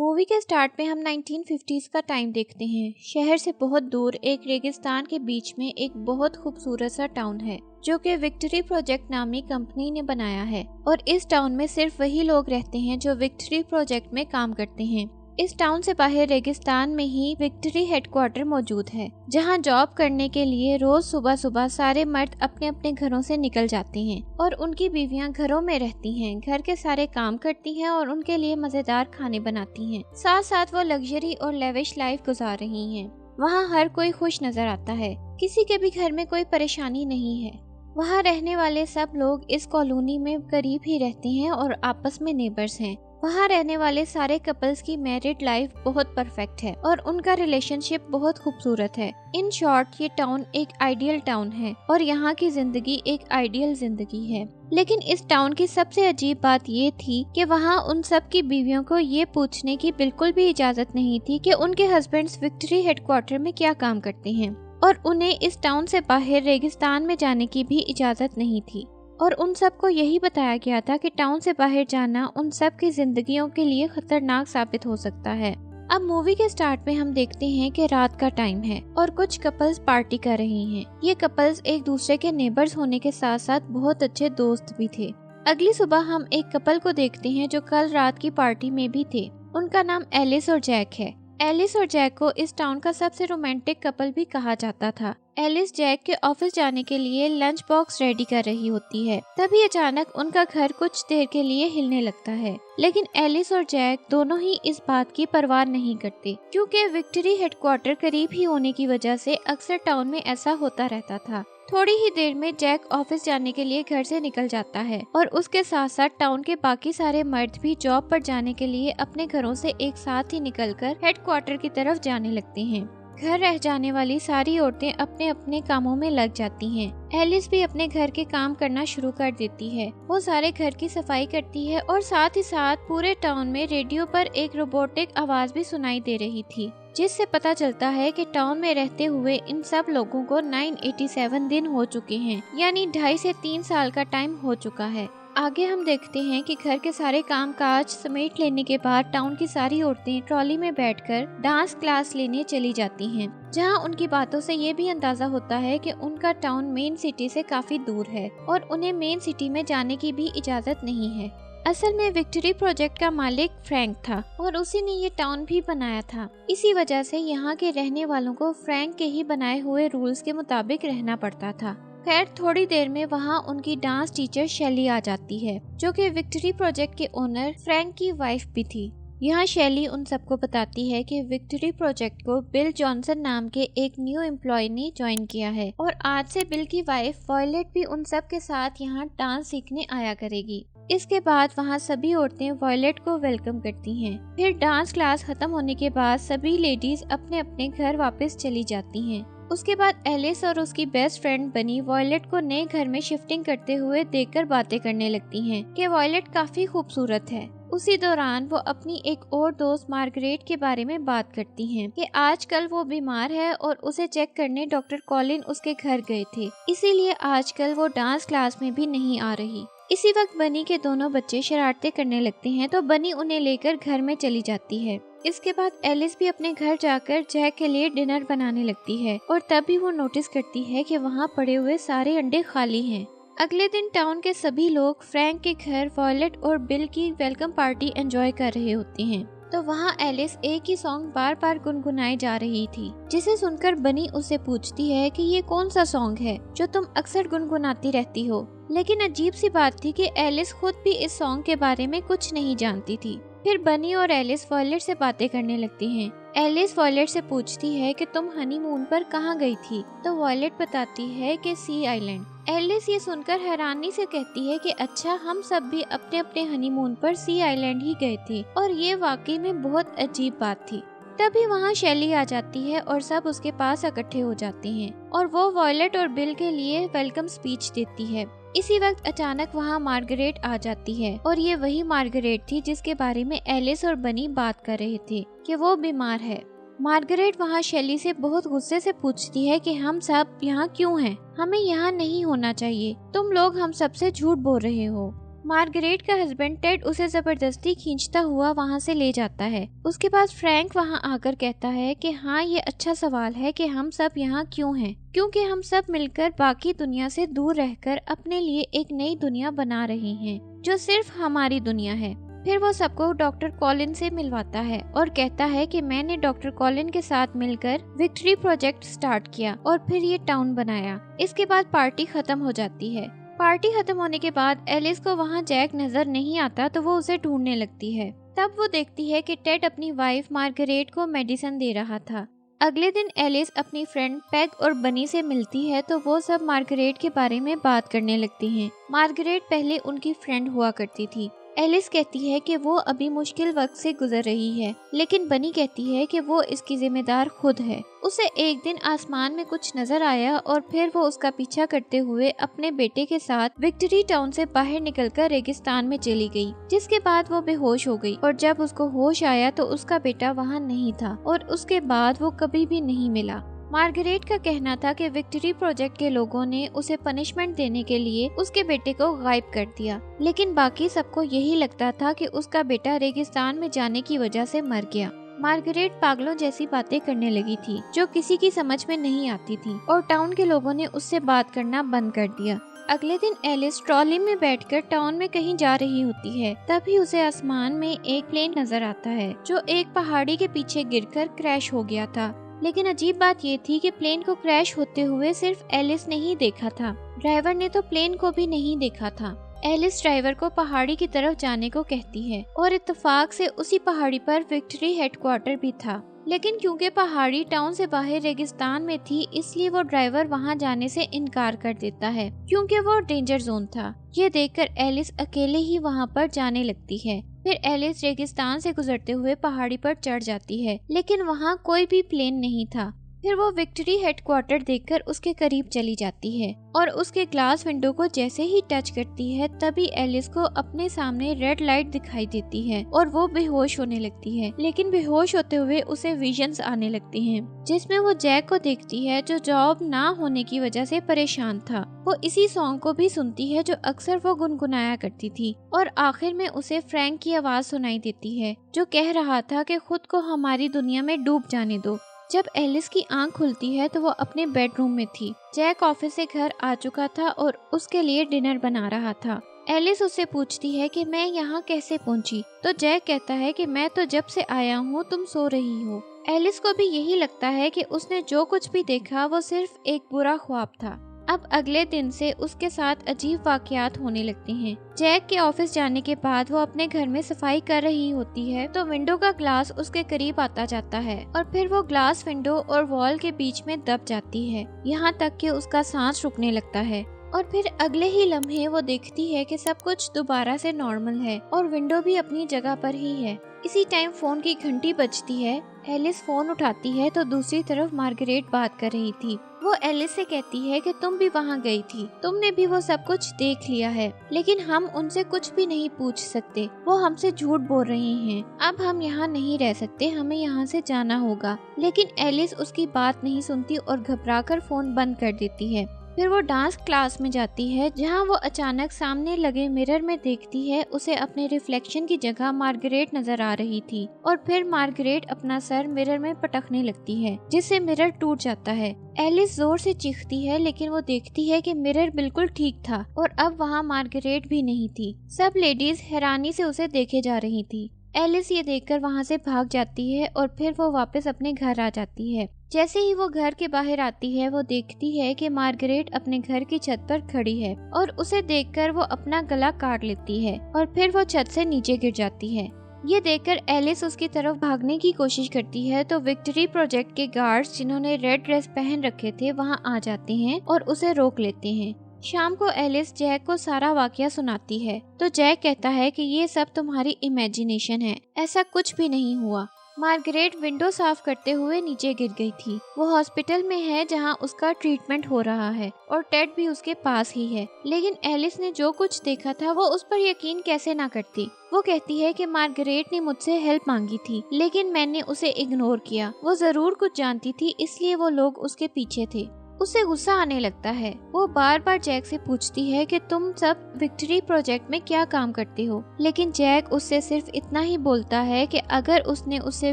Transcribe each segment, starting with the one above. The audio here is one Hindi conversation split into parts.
मूवी के स्टार्ट में हम 1950s का टाइम देखते हैं। शहर से बहुत दूर एक रेगिस्तान के बीच में एक बहुत खूबसूरत सा टाउन है जो कि विक्ट्री प्रोजेक्ट नामी कंपनी ने बनाया है और इस टाउन में सिर्फ वही लोग रहते हैं जो विक्ट्री प्रोजेक्ट में काम करते हैं। इस टाउन से बाहर रेगिस्तान में ही विक्ट्री हेडक्वार्टर मौजूद है जहां जॉब करने के लिए रोज सुबह सुबह सारे मर्द अपने अपने घरों से निकल जाते हैं और उनकी बीवियां घरों में रहती हैं, घर के सारे काम करती हैं और उनके लिए मजेदार खाने बनाती हैं। साथ साथ वो लग्जरी और लेविश लाइफ गुजार रही हैं। वहाँ हर कोई खुश नजर आता है, किसी के भी घर में कोई परेशानी नहीं है। वहाँ रहने वाले सब लोग इस कॉलोनी में करीब ही रहते हैं और आपस में नेबर्स हैं। वहाँ रहने वाले सारे कपल्स की मैरिड लाइफ बहुत परफेक्ट है और उनका रिलेशनशिप बहुत खूबसूरत है। इन शॉर्ट ये टाउन एक आइडियल टाउन है और यहाँ की जिंदगी एक आइडियल जिंदगी है। लेकिन इस टाउन की सबसे अजीब बात ये थी कि वहाँ उन सब की बीवियों को ये पूछने की बिल्कुल भी इजाजत नहीं थी कि उनके हस्बैंड्स विक्ट्री हेडक्वार्टर में क्या काम करते हैं और उन्हें इस टाउन से बाहर रेगिस्तान में जाने की भी इजाजत नहीं थी। और उन सबको यही बताया गया था कि टाउन से बाहर जाना उन सब की जिंदगियों के लिए खतरनाक साबित हो सकता है। अब मूवी के स्टार्ट में हम देखते हैं कि रात का टाइम है और कुछ कपल्स पार्टी कर रहे हैं। ये कपल्स एक दूसरे के नेबर्स होने के साथ साथ बहुत अच्छे दोस्त भी थे। अगली सुबह हम एक कपल को देखते हैं जो कल रात की पार्टी में भी थे। उनका नाम एलिस और जैक है। एलिस और जैक को इस टाउन का सबसे रोमांटिक कपल भी कहा जाता था। एलिस जैक के ऑफिस जाने के लिए लंच बॉक्स रेडी कर रही होती है, तभी अचानक उनका घर कुछ देर के लिए हिलने लगता है। लेकिन एलिस और जैक दोनों ही इस बात की परवाह नहीं करते क्योंकि विक्ट्री हेडक्वार्टर करीब ही होने की वजह से अक्सर टाउन में ऐसा होता रहता था। थोड़ी ही देर में जैक ऑफिस जाने के लिए घर से निकल जाता है और उसके साथ साथ टाउन के बाकी सारे मर्द भी जॉब पर जाने के लिए अपने घरों से एक साथ ही निकलकर हेडक्वार्टर की तरफ जाने लगते हैं। घर रह जाने वाली सारी औरतें अपने अपने कामों में लग जाती हैं। एलिस भी अपने घर के काम करना शुरू कर देती है। वो सारे घर की सफाई करती है और साथ ही साथ पूरे टाउन में रेडियो पर एक रोबोटिक आवाज भी सुनाई दे रही थी जिससे पता चलता है कि टाउन में रहते हुए इन सब लोगों को 987 दिन हो चुके हैं, यानी 2.5 से 3 साल का टाइम हो चुका है। आगे हम देखते हैं कि घर के सारे काम काज समेट लेने के बाद टाउन की सारी औरतें ट्रॉली में बैठकर डांस क्लास लेने चली जाती हैं, जहां उनकी बातों से ये भी अंदाजा होता है कि उनका टाउन मेन सिटी से काफी दूर है और उन्हें मेन सिटी में जाने की भी इजाजत नहीं है। असल में विक्ट्री प्रोजेक्ट का मालिक फ्रैंक था और उसी ने ये टाउन भी बनाया था। इसी वजह से यहाँ के रहने वालों को फ्रैंक के ही बनाए हुए रूल्स के मुताबिक रहना पड़ता था। खैर थोड़ी देर में वहाँ उनकी डांस टीचर शैली आ जाती है जो कि विक्ट्री प्रोजेक्ट के ओनर फ्रैंक की वाइफ भी थी। यहाँ शैली उन सबको बताती है कि विक्ट्री प्रोजेक्ट को बिल जॉनसन नाम के एक न्यू एम्प्लॉय ने ज्वाइन किया है और आज से बिल की वाइफ वॉयलेट भी उन सब के साथ यहाँ डांस सीखने आया करेगी। इसके बाद वहाँ सभी औरतें वॉयलेट को वेलकम करती हैं। फिर डांस क्लास खत्म होने के बाद सभी लेडीज अपने अपने घर वापस चली जाती हैं। उसके बाद एलिस और उसकी बेस्ट फ्रेंड बनी वॉयलेट को नए घर में शिफ्टिंग करते हुए देखकर बातें करने लगती हैं कि वॉयलेट काफी खूबसूरत है। उसी दौरान वो अपनी एक और दोस्त मार्गरेट के बारे में बात करती हैं कि आजकल वो बीमार है और उसे चेक करने डॉक्टर कॉलिन उसके घर गए थे, इसीलिए आजकल वो डांस क्लास में भी नहीं आ रही। इसी वक्त बनी के दोनों बच्चे शरारतें करने लगते हैं तो बनी उन्हें लेकर घर में चली जाती है। इसके बाद एलिस भी अपने घर जाकर जैक के लिए डिनर बनाने लगती है और तभी वो नोटिस करती है कि वहाँ पड़े हुए सारे अंडे खाली हैं। अगले दिन टाउन के सभी लोग फ्रैंक के घर वॉयलेट और बिल की वेलकम पार्टी एंजॉय कर रहे होते हैं। तो वहाँ एलिस एक ही सॉन्ग बार बार गुनगुनाई जा रही थी, जिसे सुनकर बनी उससे पूछती है कि ये कौन सा सॉन्ग है जो तुम अक्सर गुनगुनाती रहती हो। लेकिन अजीब सी बात थी कि एलिस खुद भी इस सॉन्ग के बारे में कुछ नहीं जानती थी। फिर बनी और एलिस वॉयलेट से बातें करने लगती हैं। एलिस वॉयलेट से पूछती है कि तुम हनीमून पर कहाँ गई थी, तो वॉयलेट बताती है कि सी आइलैंड। एलिस ये सुनकर हैरानी से कहती है कि अच्छा, हम सब भी अपने अपने हनीमून पर सी आइलैंड ही गए थे और ये वाकई में बहुत अजीब बात थी। तभी वहाँ शैली आ जाती है और सब उसके पास इकट्ठे हो जाते हैं और वो वॉयलेट और बिल के लिए वेलकम स्पीच देती है। इसी वक्त अचानक वहाँ मार्गरेट आ जाती है और ये वही मार्गरेट थी जिसके बारे में एलिस और बनी बात कर रहे थे कि वो बीमार है। मार्गरेट वहाँ शैली से बहुत गुस्से से पूछती है कि हम सब यहाँ क्यों हैं? हमें यहाँ नहीं होना चाहिए, तुम लोग हम सबसे झूठ बोल रहे हो। मार्गरेट का हस्बैंड टेड उसे जबरदस्ती खींचता हुआ वहाँ से ले जाता है। उसके बाद फ्रैंक वहाँ आकर कहता है कि हाँ, ये अच्छा सवाल है कि हम सब यहाँ क्यों हैं, क्योंकि हम सब मिलकर बाकी दुनिया से दूर रहकर अपने लिए एक नई दुनिया बना रहे हैं जो सिर्फ हमारी दुनिया है। फिर वो सबको डॉक्टर कॉलिन से मिलवाता है और कहता है कि मैंने डॉक्टर कॉलिन के साथ मिलकर विक्ट्री प्रोजेक्ट स्टार्ट किया और फिर ये टाउन बनाया। इसके बाद पार्टी खत्म हो जाती है। पार्टी खत्म होने के बाद एलिस को वहाँ जैक नजर नहीं आता तो वो उसे ढूंढने लगती है। तब वो देखती है कि टेड अपनी वाइफ मार्गरेट को मेडिसिन दे रहा था। अगले दिन एलिस अपनी फ्रेंड पैग और बनी से मिलती है तो वो सब मार्गरेट के बारे में बात करने लगती हैं। मार्गरेट पहले उनकी फ्रेंड हुआ करती थी। एलिस कहती है कि वो अभी मुश्किल वक्त से गुजर रही है, लेकिन बनी कहती है कि वो इसकी जिम्मेदार खुद है। उसे एक दिन आसमान में कुछ नजर आया और फिर वो उसका पीछा करते हुए अपने बेटे के साथ विक्ट्री टाउन से बाहर निकलकर रेगिस्तान में चली गई, जिसके बाद वो बेहोश हो गई और जब उसको होश आया तो उसका बेटा वहाँ नहीं था और उसके बाद वो कभी भी नहीं मिला। मार्गरेट का कहना था कि विक्ट्री प्रोजेक्ट के लोगों ने उसे पनिशमेंट देने के लिए उसके बेटे को गायब कर दिया, लेकिन बाकी सबको यही लगता था कि उसका बेटा रेगिस्तान में जाने की वजह से मर गया। मार्गरेट पागलों जैसी बातें करने लगी थी जो किसी की समझ में नहीं आती थी और टाउन के लोगों ने उससे बात करना बंद कर दिया। अगले दिन एलिस ट्रॉली में बैठकर टाउन में कहीं जा रही होती है। तभी उसे आसमान में एक प्लेन नजर आता है जो एक पहाड़ी के पीछे गिरकर क्रैश हो गया था। लेकिन अजीब बात ये थी कि प्लेन को क्रैश होते हुए सिर्फ एलिस ने ही देखा था, ड्राइवर ने तो प्लेन को भी नहीं देखा था। एलिस ड्राइवर को पहाड़ी की तरफ जाने को कहती है और इत्तेफाक से उसी पहाड़ी पर विक्ट्री हेडक्वार्टर भी था, लेकिन क्योंकि पहाड़ी टाउन से बाहर रेगिस्तान में थी इसलिए वो ड्राइवर वहां जाने से इनकार कर देता है क्योंकि वो डेंजर जोन था। ये देखकर एलिस अकेले ही वहां पर जाने लगती है। फिर एलिस रेगिस्तान से गुजरते हुए पहाड़ी पर चढ़ जाती है, लेकिन वहाँ कोई भी प्लेन नहीं था। फिर वो विक्ट्री हेडक्वार्टर देखकर उसके करीब चली जाती है और उसके ग्लास विंडो को जैसे ही टच करती है तभी एलिस को अपने सामने रेड लाइट दिखाई देती है और वो बेहोश होने लगती है। लेकिन बेहोश होते हुए उसे विजन्स आने लगती हैं, जिसमें वो जैक को देखती है जो जॉब ना होने की वजह से परेशान था। वो इसी सॉन्ग को भी सुनती है जो अक्सर वो गुनगुनाया करती थी और आखिर में उसे फ्रैंक की आवाज सुनाई देती है जो कह रहा था कि खुद को हमारी दुनिया में डूब जाने दो। जब एलिस की आंख खुलती है तो वो अपने बेडरूम में थी। जैक ऑफिस से घर आ चुका था और उसके लिए डिनर बना रहा था। एलिस उससे पूछती है कि मैं यहाँ कैसे पहुँची, तो जैक कहता है कि मैं तो जब से आया हूँ तुम सो रही हो। एलिस को भी यही लगता है कि उसने जो कुछ भी देखा वो सिर्फ एक बुरा ख्वाब था। अब अगले दिन से उसके साथ अजीब वाकयात होने लगते हैं। जैक के ऑफिस जाने के बाद वो अपने घर में सफाई कर रही होती है तो विंडो का ग्लास उसके करीब आता जाता है और फिर वो ग्लास विंडो और वॉल के बीच में दब जाती है, यहाँ तक कि उसका सांस रुकने लगता है। और फिर अगले ही लम्हे वो देखती है कि सब कुछ दोबारा से नॉर्मल है और विंडो भी अपनी जगह पर ही है। इसी टाइम फोन की घंटी बजती है। एलिस फोन उठाती है तो दूसरी तरफ मार्गरेट बात कर रही थी। वो एलिस से कहती है कि तुम भी वहाँ गई थी, तुमने भी वो सब कुछ देख लिया है, लेकिन हम उनसे कुछ भी नहीं पूछ सकते, वो हमसे झूठ बोल रहे हैं। अब हम यहाँ नहीं रह सकते, हमें यहाँ से जाना होगा। लेकिन एलिस उसकी बात नहीं सुनती और घबराकर फोन बंद कर देती है। फिर वो डांस क्लास में जाती है जहाँ वो अचानक सामने लगे मिरर में देखती है उसे अपने रिफ्लेक्शन की जगह मार्गरेट नजर आ रही थी और फिर मार्गरेट अपना सर मिरर में पटकने लगती है जिससे मिरर टूट जाता है। एलिस जोर से चीखती है लेकिन वो देखती है कि मिरर बिल्कुल ठीक था और अब वहाँ मार्गरेट भी नहीं थी। सब लेडीज हैरानी से उसे देखे जा रही थी। एलिस ये देखकर वहाँ से भाग जाती है और फिर वो वापस अपने घर आ जाती है। जैसे ही वो घर के बाहर आती है वो देखती है कि मार्गरेट अपने घर की छत पर खड़ी है और उसे देखकर वो अपना गला काट लेती है और फिर वो छत से नीचे गिर जाती है। ये देखकर एलिस उसकी तरफ भागने की कोशिश करती है तो विक्ट्री प्रोजेक्ट के गार्ड्स जिन्होंने रेड ड्रेस पहन रखे थे वहाँ आ जाते हैं और उसे रोक लेते हैं। शाम को एलिस जैक को सारा वाकया सुनाती है तो जैक कहता है कि ये सब तुम्हारी इमेजिनेशन है, ऐसा कुछ भी नहीं हुआ। मार्गरेट विंडो साफ करते हुए नीचे गिर गई थी। वो हॉस्पिटल में है जहां उसका ट्रीटमेंट हो रहा है और टेड भी उसके पास ही है। लेकिन एलिस ने जो कुछ देखा था वो उस पर यकीन कैसे ना करती। वो कहती है कि मार्गरेट ने मुझसे हेल्प मांगी थी लेकिन मैंने उसे इग्नोर किया। वो जरूर कुछ जानती थी इसलिए वो लोग उसके पीछे थे। उसे गुस्सा आने लगता है। वो बार बार जैक से पूछती है कि तुम सब विक्ट्री प्रोजेक्ट में क्या काम करते हो, लेकिन जैक उससे सिर्फ इतना ही बोलता है कि अगर उसने उसे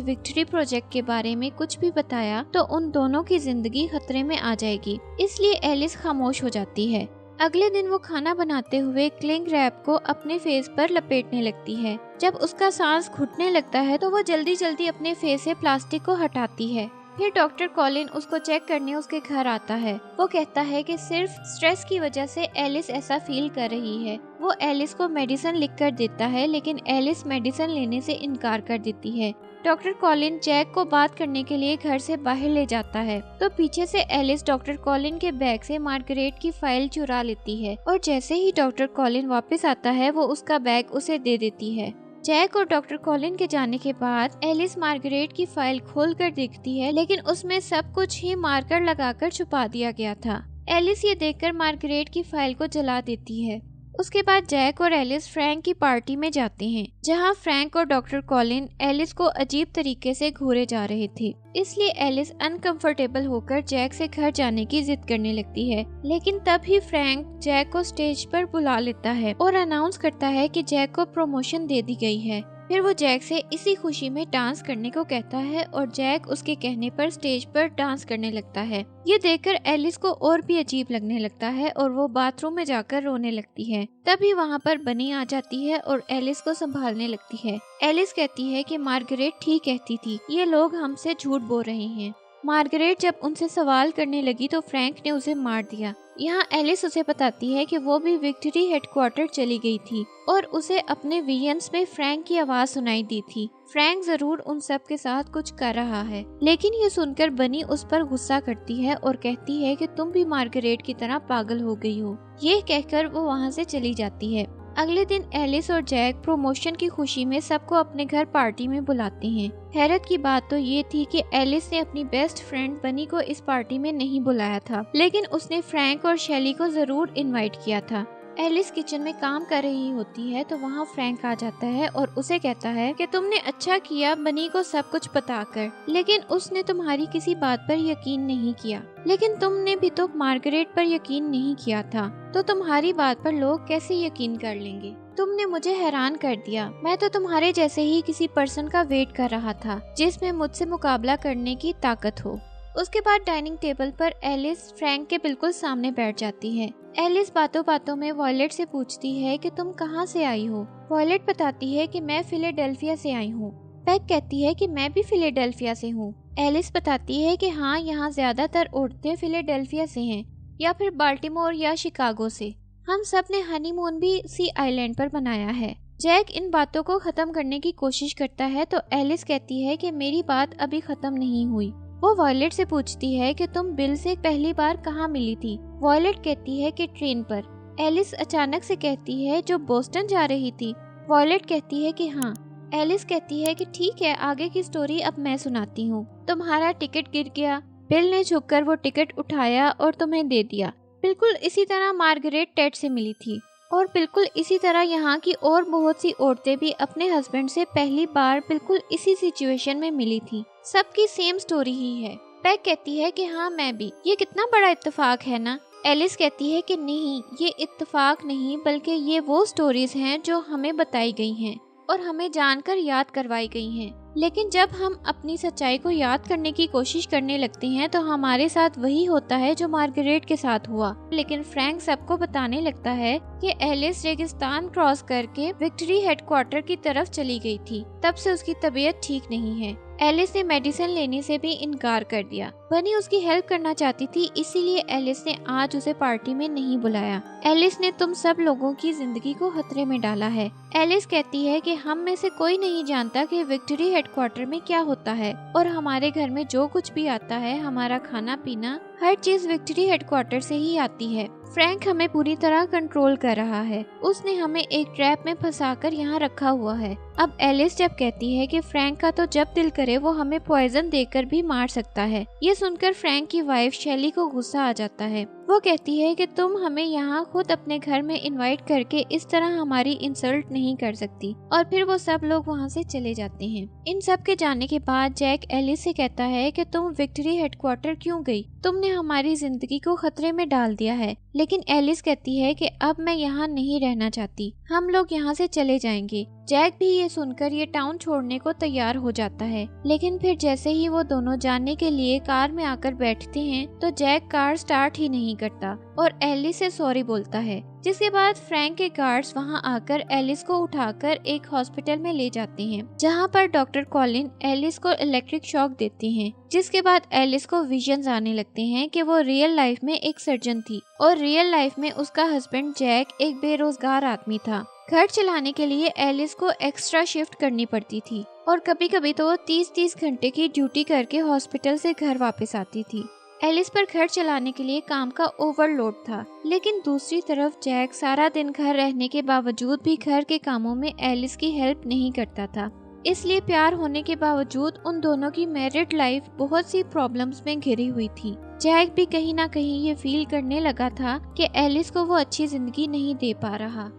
विक्ट्री प्रोजेक्ट के बारे में कुछ भी बताया तो उन दोनों की जिंदगी खतरे में आ जाएगी। इसलिए एलिस खामोश हो जाती है। अगले दिन वो खाना बनाते हुए क्लिंग रैप को अपने फेस पर लपेटने लगती है। जब उसका सांस घुटने लगता है तो वो जल्दी जल्दी अपने फेस से प्लास्टिक को हटाती है। फिर डॉक्टर कॉलिन उसको चेक करने उसके घर आता है। वो कहता है कि सिर्फ स्ट्रेस की वजह से एलिस ऐसा फील कर रही है। वो एलिस को मेडिसिन लिख कर देता है, लेकिन एलिस मेडिसिन लेने से इनकार कर देती है। डॉक्टर कॉलिन जैक को बात करने के लिए घर से बाहर ले जाता है तो पीछे से एलिस डॉक्टर कॉलिन के बैग से मार्गरेट की फाइल चुरा लेती है और जैसे ही डॉक्टर कॉलिन वापस आता है वो उसका बैग उसे दे देती है। जैक और डॉक्टर कॉलिन के जाने के बाद एलिस मार्गरेट की फाइल खोलकर देखती है, लेकिन उसमें सब कुछ ही मार्कर लगाकर छुपा दिया गया था। एलिस ये देखकर मार्गरेट की फाइल को जला देती है। उसके बाद जैक और एलिस फ्रैंक की पार्टी में जाते हैं, जहां फ्रैंक और डॉक्टर कॉलिन एलिस को अजीब तरीके से घूरे जा रहे थे। इसलिए एलिस अनकंफर्टेबल होकर जैक से घर जाने की जिद करने लगती है, लेकिन तभी फ्रैंक जैक को स्टेज पर बुला लेता है और अनाउंस करता है कि जैक को प्रमोशन दे दी गई है। फिर वो जैक से इसी खुशी में डांस करने को कहता है और जैक उसके कहने पर स्टेज पर डांस करने लगता है। ये देखकर एलिस को और भी अजीब लगने लगता है और वो बाथरूम में जाकर रोने लगती है। तभी वहाँ पर बनी आ जाती है और एलिस को संभालने लगती है। एलिस कहती है कि मार्गरेट ठीक कहती थी, ये लोग हमसे झूठ बोल रहे हैं। मार्गरेट जब उनसे सवाल करने लगी तो फ्रैंक ने उसे मार दिया। यहाँ एलिस उसे बताती है कि वो भी विक्ट्री हेडक्वार्टर चली गई थी और उसे अपने विजन्स में फ्रैंक की आवाज सुनाई दी थी। फ्रैंक जरूर उन सब के साथ कुछ कर रहा है, लेकिन ये सुनकर बनी उस पर गुस्सा करती है और कहती है कि तुम भी मार्गरेट की तरह पागल हो गई हो। ये कहकर वो वहाँ से चली जाती है। अगले दिन एलिस और जैक प्रमोशन की खुशी में सबको अपने घर पार्टी में बुलाते हैं। हैरत की बात तो ये थी कि एलिस ने अपनी बेस्ट फ्रेंड बनी को इस पार्टी में नहीं बुलाया था, लेकिन उसने फ्रैंक और शैली को जरूर इनवाइट किया था। एलिस किचन में काम कर रही होती है तो वहाँ फ्रैंक आ जाता है और उसे कहता है कि तुमने अच्छा किया बनी को सब कुछ बताकर, लेकिन उसने तुम्हारी किसी बात पर यकीन नहीं किया। लेकिन तुमने भी तो मार्गरेट पर यकीन नहीं किया था, तो तुम्हारी बात पर लोग कैसे यकीन कर लेंगे। तुमने मुझे हैरान कर दिया। मैं तो तुम्हारे जैसे ही किसी पर्सन का वेट कर रहा था जिसमें मुझसे मुकाबला करने की ताकत हो। उसके बाद डाइनिंग टेबल पर एलिस फ्रैंक के बिल्कुल सामने बैठ जाती है। एलिस बातों बातों में वॉयलेट से पूछती है कि तुम कहाँ से आई हो। वॉयलेट बताती है कि मैं फिलाडेल्फिया से आई हूँ। पैग कहती है कि मैं भी फिलाडेल्फिया से हूँ। एलिस बताती है कि हाँ, यहाँ ज्यादातर औरतें फिलाडेल्फिया से हैं या फिर बाल्टीमोर या शिकागो से। हम सब ने हनीमून भी सी आइलैंड पर बनाया है। जैक इन बातों को खत्म करने की कोशिश करता है तो एलिस कहती है कि मेरी बात अभी खत्म नहीं हुई। वो वॉयलेट से पूछती है कि तुम बिल से पहली बार कहाँ मिली थी। वॉयलेट कहती है कि ट्रेन पर। एलिस अचानक से कहती है जो बोस्टन जा रही थी। वॉयलेट कहती है कि हाँ। एलिस कहती है कि ठीक है, आगे की स्टोरी अब मैं सुनाती हूँ। तुम्हारा टिकट गिर गया, बिल ने झुककर वो टिकट उठाया और तुम्हें दे दिया। बिल्कुल इसी तरह मार्गरेट टेड से मिली थी और बिल्कुल इसी तरह यहाँ की और बहुत सी औरतें भी अपने हस्बैंड से पहली बार बिल्कुल इसी सिचुएशन में मिली थी। सबकी सेम स्टोरी ही है। पैग कहती है कि हाँ मैं भी। ये कितना बड़ा इत्तेफाक है ना। एलिस कहती है कि नहीं, ये इत्तेफाक नहीं बल्कि ये वो स्टोरीज हैं जो हमें बताई गई हैं और हमें जानकर याद करवाई गई हैं। लेकिन जब हम अपनी सच्चाई को याद करने की कोशिश करने लगते हैं तो हमारे साथ वही होता है जो मार्गरेट के साथ हुआ। लेकिन फ्रैंक सबको बताने लगता है कि एलिस रेगिस्तान क्रॉस करके विक्ट्री हेडक्वार्टर की तरफ चली गई थी। तब से उसकी तबीयत ठीक नहीं है। एलिस ने मेडिसिन लेने से भी इनकार कर दिया। बनी उसकी हेल्प करना चाहती थी, इसीलिए एलिस ने आज उसे पार्टी में नहीं बुलाया। एलिस ने तुम सब लोगों की जिंदगी को खतरे में डाला है। एलिस कहती है कि हम में से कोई नहीं जानता कि विक्ट्री हेडक्वार्टर में क्या होता है और हमारे घर में जो कुछ भी आता है, हमारा खाना पीना, हर चीज विक्ट्री हेडक्वार्टर से ही आती है। फ्रैंक हमें पूरी तरह कंट्रोल कर रहा है। उसने हमें एक ट्रैप में फंसाकर यहाँ रखा हुआ है। अब एलिस जब कहती है कि फ्रैंक का तो जब दिल करे वो हमें पॉइजन देकर भी मार सकता है। ये सुनकर फ्रैंक की वाइफ शैली को गुस्सा आ जाता है। वो कहती है कि तुम हमें यहाँ खुद अपने घर में इनवाइट करके इस तरह हमारी इंसल्ट नहीं कर सकती, और फिर वो सब लोग वहाँ से चले जाते हैं। इन सब के जाने के बाद जैक एलिस से कहता है कि तुम विक्ट्री हेडक्वार्टर क्यों गई, तुमने हमारी जिंदगी को खतरे में डाल दिया है। लेकिन एलिस कहती है कि अब मैं यहाँ नहीं रहना चाहती, हम लोग यहाँ से चले जाएंगे। जैक भी ये सुनकर ये टाउन छोड़ने को तैयार हो जाता है, लेकिन फिर जैसे ही वो दोनों जाने के लिए कार में आकर बैठते हैं तो जैक कार स्टार्ट ही नहीं करता और एलिस से सॉरी बोलता है। जिसके बाद फ्रैंक के गार्ड्स वहां आकर एलिस को उठाकर एक हॉस्पिटल में ले जाते हैं, जहां पर डॉक्टर कॉलिन एलिस को इलेक्ट्रिक शॉक देते हैं। जिसके बाद एलिस को विजन्स आने लगते हैं कि वो रियल लाइफ में एक सर्जन थी और रियल लाइफ में उसका हस्बैंड जैक एक बेरोजगार आदमी था। घर चलाने के लिए एलिस को एक्स्ट्रा शिफ्ट करनी पड़ती थी और कभी कभी तो वो 30-30 घंटे की ड्यूटी करके हॉस्पिटल से घर वापस आती थी। एलिस पर घर चलाने के लिए काम का ओवरलोड था, लेकिन दूसरी तरफ जैक सारा दिन घर रहने के बावजूद भी घर के कामों में एलिस की हेल्प नहीं करता था। इसलिए प्यार होने के बावजूद उन दोनों की मैरिड लाइफ बहुत सी प्रॉब्लम्स में घिरी हुई थी। जैक भी कहीं ना कहीं ये फील करने लगा था कि एलिस को वो अच्छी जिंदगी नहीं दे पा रहा।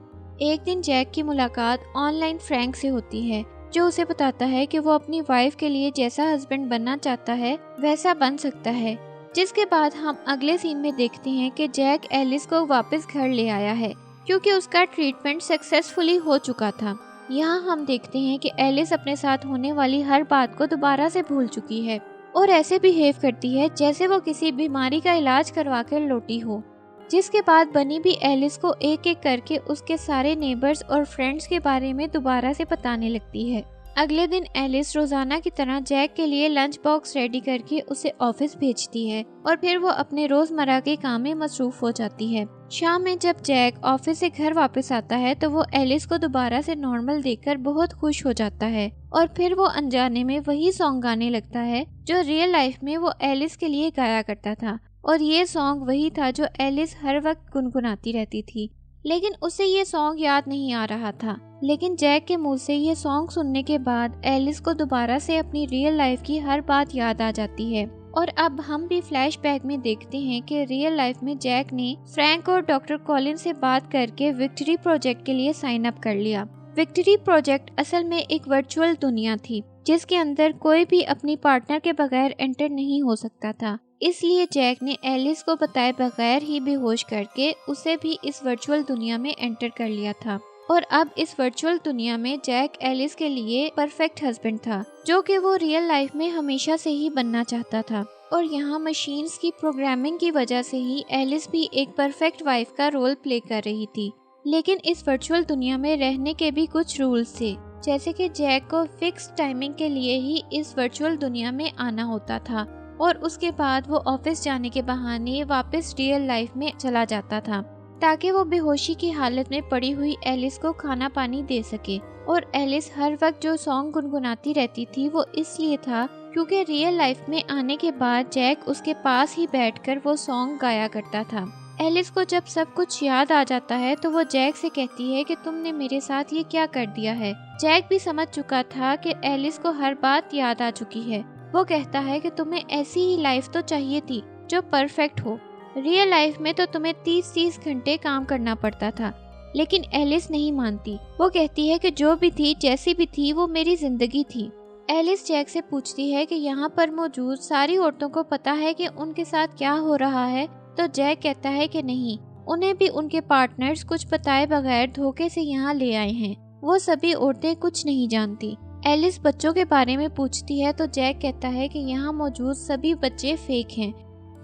एक दिन जैक की मुलाकात ऑनलाइन फ्रैंक से होती है, जो उसे बताता है कि वो अपनी वाइफ के लिए जैसा हस्बैंड बनना चाहता है वैसा बन सकता है। जिसके बाद हम अगले सीन में देखते हैं कि जैक एलिस को वापस घर ले आया है क्योंकि उसका ट्रीटमेंट सक्सेसफुली हो चुका था। यहाँ हम देखते हैं कि एलिस अपने साथ होने वाली हर बात को दोबारा से भूल चुकी है और ऐसे बिहेव करती है जैसे वो किसी बीमारी का इलाज करवा कर लौटी हो। जिसके बाद बनी भी एलिस को एक एक करके उसके सारे नेबर्स और फ्रेंड्स के बारे में दोबारा से बताने लगती है। अगले दिन एलिस रोजाना की तरह जैक के लिए लंच बॉक्स रेडी करके उसे ऑफिस भेजती है और फिर वो अपने रोजमर्रा के काम में मसरूफ हो जाती है। शाम में जब जैक ऑफिस से घर वापस आता है तो वो एलिस को दोबारा से नॉर्मल देखकर बहुत खुश हो जाता है और फिर वो अनजाने में वही सॉन्ग गाने लगता है जो रियल लाइफ में वो एलिस के लिए गाया करता था। और ये सॉन्ग वही था जो एलिस हर वक्त गुनगुनाती रहती थी, लेकिन उसे ये सॉन्ग याद नहीं आ रहा था। लेकिन जैक के मुंह से ये सॉन्ग सुनने के बाद एलिस को दोबारा से अपनी रियल लाइफ की हर बात याद आ जाती है। और अब हम भी फ्लैशबैक में देखते हैं कि रियल लाइफ में जैक ने फ्रैंक और डॉक्टर कॉलिन से बात करके विक्ट्री प्रोजेक्ट के लिए साइन अप कर लिया। विक्ट्री प्रोजेक्ट असल में एक वर्चुअल दुनिया थी जिसके अंदर कोई भी अपनी पार्टनर के बगैर एंटर नहीं हो सकता था। इसलिए जैक ने एलिस को बताए बगैर ही बेहोश करके उसे भी इस वर्चुअल दुनिया में एंटर कर लिया था। और अब इस वर्चुअल दुनिया में जैक एलिस के लिए परफेक्ट हस्बैंड था, जो कि वो रियल लाइफ में हमेशा से ही बनना चाहता था। और यहाँ मशीन्स की प्रोग्रामिंग की वजह से ही एलिस भी एक परफेक्ट वाइफ का रोल प्ले कर रही थी। लेकिन इस वर्चुअल दुनिया में रहने के भी कुछ रूल्स थे, जैसे कि जैक को फिक्स टाइमिंग के लिए ही इस वर्चुअल दुनिया में आना होता था और उसके बाद वो ऑफिस जाने के बहाने वापस रियल लाइफ में चला जाता था ताकि वो बेहोशी की हालत में पड़ी हुई एलिस को खाना पानी दे सके। और एलिस हर वक्त जो सॉन्ग गुनगुनाती रहती थी वो इसलिए था क्योंकि रियल लाइफ में आने के बाद जैक उसके पास ही बैठकर वो सॉन्ग गाया करता था। एलिस को जब सब कुछ याद आ जाता है तो वो जैक से कहती है कि तुमने मेरे साथ ये क्या कर दिया है। जैक भी समझ चुका था कि एलिस को हर बात याद आ चुकी है। वो कहता है कि तुम्हें ऐसी ही लाइफ तो चाहिए थी जो परफेक्ट हो। रियल लाइफ में तो तुम्हें 30-30 घंटे काम करना पड़ता था। लेकिन एलिस नहीं मानती। वो कहती है कि जो भी थी जैसी भी थी वो मेरी जिंदगी थी। एलिस जैक से पूछती है कि यहाँ पर मौजूद सारी औरतों को पता है कि उनके साथ क्या हो रहा है, तो जैक कहता है कि नहीं, उन्हें भी उनके पार्टनर्स कुछ बताए बगैर धोखे से यहाँ ले आए हैं। वो सभी औरतें कुछ नहीं जानती। एलिस बच्चों के बारे में पूछती है तो जैक कहता है कि यहाँ मौजूद सभी बच्चे फेक हैं।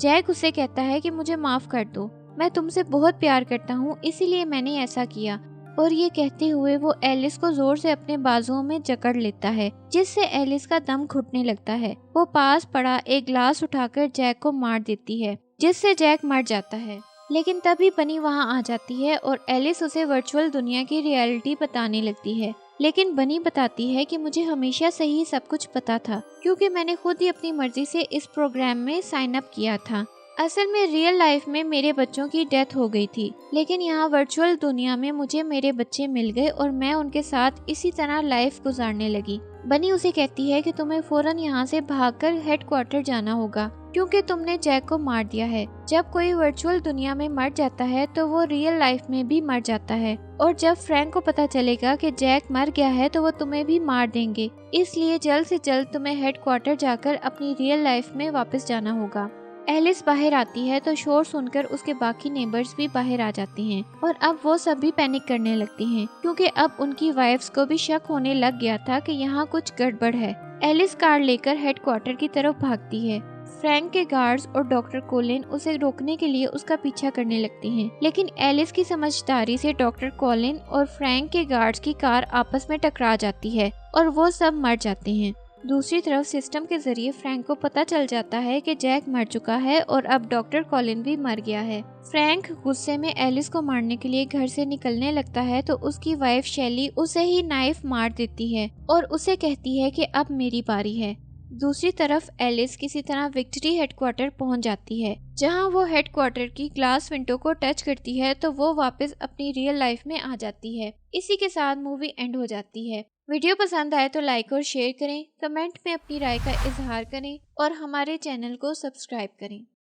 जैक उसे कहता है कि मुझे माफ कर दो, मैं तुमसे बहुत प्यार करता हूँ इसीलिए मैंने ऐसा किया। और ये कहते हुए वो एलिस को जोर से अपने बाजुओं में जकड़ लेता है, जिससे एलिस का दम घुटने लगता है। वो पास पड़ा एक ग्लास उठाकर जैक को मार देती है, जिससे जैक मर जाता है। लेकिन तभी बनी वहाँ आ जाती है और एलिस उसे वर्चुअल दुनिया की रियलिटी बताने लगती है। लेकिन बनी बताती है कि मुझे हमेशा से ही सब कुछ पता था क्योंकि मैंने खुद ही अपनी मर्जी से इस प्रोग्राम में साइन अप किया था। असल में रियल लाइफ में मेरे बच्चों की डेथ हो गई थी, लेकिन यहाँ वर्चुअल दुनिया में मुझे मेरे बच्चे मिल गए और मैं उनके साथ इसी तरह लाइफ गुजारने लगी। बनी उसे कहती है कि तुम्हें फौरन यहाँ से भागकर हेडक्वार्टर जाना होगा क्योंकि तुमने जैक को मार दिया है। जब कोई वर्चुअल दुनिया में मर जाता है तो वो रियल लाइफ में भी मर जाता है और जब फ्रैंक को पता चलेगा कि जैक मर गया है तो वो तुम्हें भी मार देंगे, इसलिए जल्द से जल्द तुम्हें हेडक्वार्टर जाकर अपनी रियल लाइफ में वापस जाना होगा। एलिस बाहर आती है तो शोर सुनकर उसके बाकी नेबर्स भी बाहर आ जाते हैं और अब वो सब भी पैनिक करने लगती हैं क्योंकि अब उनकी वाइफ्स को भी शक होने लग गया था कि यहाँ कुछ गड़बड़ है। एलिस कार लेकर हेडक्वार्टर की तरफ भागती है। फ्रैंक के गार्ड्स और डॉक्टर कोलिन उसे रोकने के लिए उसका पीछा करने लगते हैं, लेकिन एलिस की समझदारी से डॉक्टर कोलिन और फ्रैंक के गार्ड्स की कार आपस में टकरा जाती है और वो सब मर जाते हैं। दूसरी तरफ सिस्टम के जरिए फ्रैंक को पता चल जाता है कि जैक मर चुका है और अब डॉक्टर कॉलिन भी मर गया है। फ्रैंक गुस्से में एलिस को मारने के लिए घर से निकलने लगता है तो उसकी वाइफ शेली उसे ही नाइफ मार देती है और उसे कहती है कि अब मेरी बारी है। दूसरी तरफ एलिस किसी तरह विक्ट्री हेडक्वार्टर पहुंच जाती है, जहां वो हेडक्वार्टर की ग्लास विंडो को टच करती है तो वो वापस अपनी रियल लाइफ में आ जाती है। इसी के साथ मूवी एंड हो जाती है। वीडियो पसंद आए तो लाइक और शेयर करें, कमेंट में अपनी राय का इजहार करें और हमारे चैनल को सब्सक्राइब करें।